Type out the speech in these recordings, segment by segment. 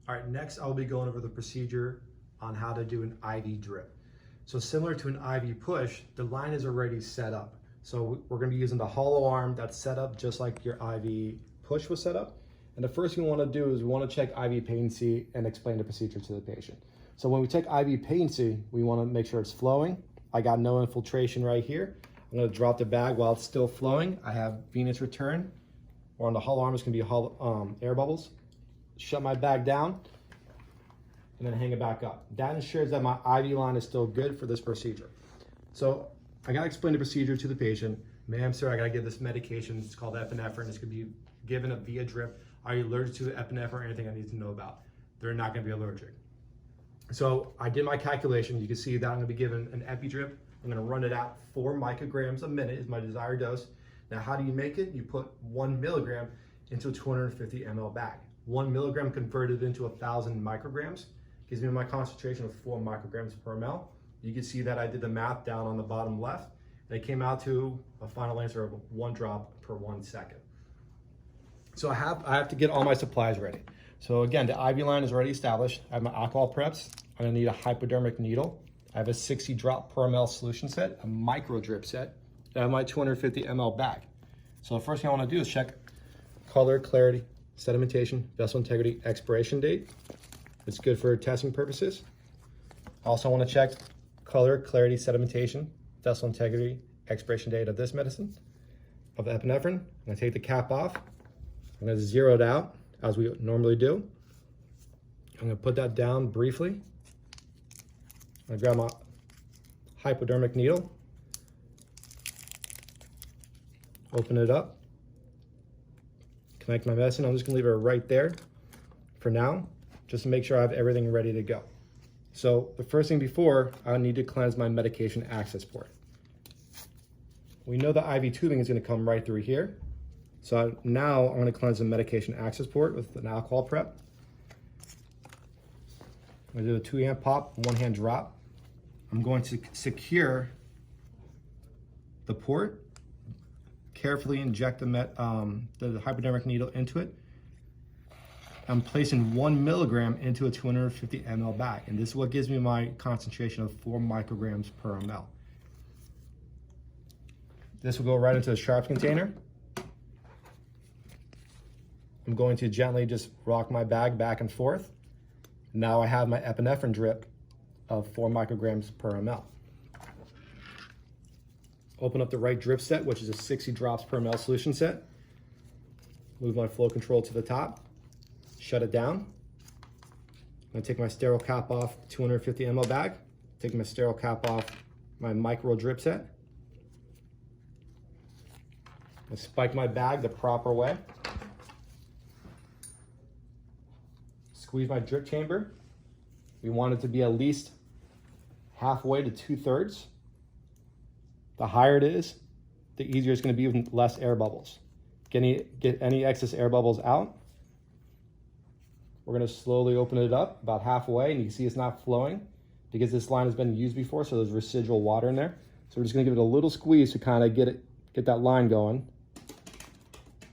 All right, next I'll be going over the procedure on how to do an IV drip. So similar to an IV push, the line is already set up. So we're gonna be using the hollow arm that's set up just like your IV push was set up. And the first thing we wanna do is we wanna check IV patency and explain the procedure to the patient. So when we check IV patency, we wanna make sure it's flowing. I got no infiltration right here. I'm gonna drop the bag while it's still flowing. I have venous return, or on the hollow arm, it's gonna be air bubbles. Shut my bag down, and then hang it back up. That ensures that my IV line is still good for this procedure. So I gotta explain the procedure to the patient. Ma'am, sir, I gotta give this medication. It's called epinephrine. It's gonna be given via drip. Are you allergic to epinephrine or anything I need to know about? They're not gonna be allergic. So I did my calculation. You can see that I'm gonna be given an epi drip. I'm gonna run it out 4 micrograms a minute is my desired dose. Now, how do you make it? You put 1 milligram into a 250 ml bag. 1 milligram converted into 1,000 micrograms gives me my concentration of 4 micrograms per ml. You can see that I did the math down on the bottom left, and it came out to a final answer of 1 drop per 1 second. So I have to get all my supplies ready. So again, the IV line is already established. I have my alcohol preps. I'm gonna need a hypodermic needle. I have a 60 drop per ml solution set, a micro drip set. I have my 250 ml bag. So the first thing I wanna do is check color, clarity, sedimentation, vessel integrity, expiration date. It's good for testing purposes. Also want to check color, clarity, sedimentation, vessel integrity, expiration date of this medicine, of the epinephrine. I'm going to take the cap off. I'm going to zero it out as we normally do. I'm going to put that down briefly. I'm going to grab my hypodermic needle, open it up, connect my medicine. I'm just going to leave it right there for now, just to make sure I have everything ready to go. So the first thing before, I need to cleanse my medication access port. We know the IV tubing is going to come right through here. So now I'm going to cleanse the medication access port with an alcohol prep. I'm going to do a 2-hand pop, 1-hand drop. I'm going to secure the port, carefully inject the hypodermic needle into it. I'm placing 1 milligram into a 250 ml bag, and this is what gives me my concentration of 4 micrograms per ml. This will go right into the sharps container. I'm going to gently just rock my bag back and forth. Now I have my epinephrine drip of 4 micrograms per ml. Open up the right drip set, which is a 60 drops per ml solution set. Move my flow control to the top. Shut it down. I'm gonna take my sterile cap off 250 ml bag, take my sterile cap off my micro drip set. I spike my bag the proper way. Squeeze my drip chamber. We want it to be at least halfway to 2/3. The higher it is, the easier it's gonna be with less air bubbles. Get any excess air bubbles out. We're gonna slowly open it up about halfway, and you can see it's not flowing because this line has been used before, so there's residual water in there. So we're just gonna give it a little squeeze to kind of get that line going.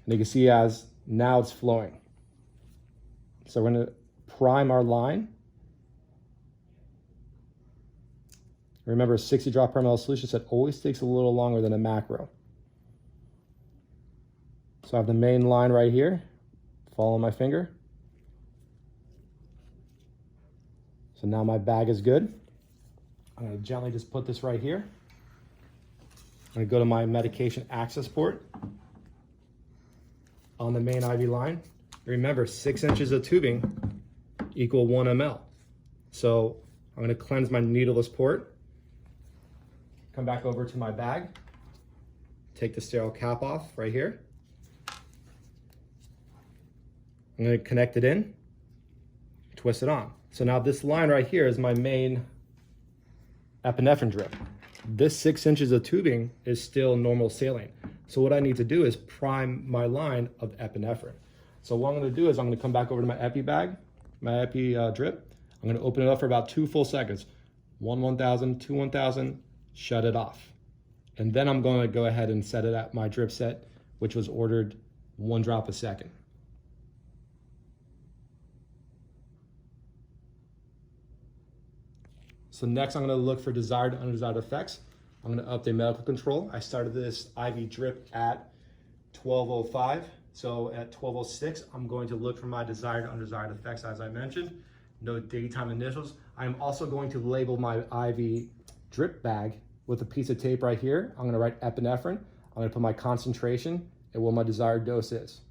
And you can see as now it's flowing. So we're gonna prime our line. Remember, a 60 drop per ml solution set always takes a little longer than a macro. So I have the main line right here. Follow my finger. So now my bag is good. I'm gonna gently just put this right here. I'm gonna go to my medication access port on the main IV line. Remember, 6 inches of tubing equal 1 ml. So I'm gonna cleanse my needleless port, come back over to my bag, take the sterile cap off right here. I'm gonna connect it in, twist it on. So now this line right here is my main epinephrine drip. This 6 inches of tubing is still normal saline. So what I need to do is prime my line of epinephrine. So what I'm gonna do is I'm gonna come back over to my epi bag, my epi drip. I'm gonna open it up for about 2 full seconds. 1,000, 2, 1,000, shut it off. And then I'm gonna go ahead and set it at my drip set, which was ordered 1 drop a second. So next I'm gonna look for desired and undesired effects. I'm gonna update medical control. I started this IV drip at 12:05. So at 12:06, I'm going to look for my desired and undesired effects, as I mentioned. No daytime initials. I'm also going to label my IV drip bag with a piece of tape right here. I'm gonna write epinephrine. I'm gonna put my concentration and what my desired dose is.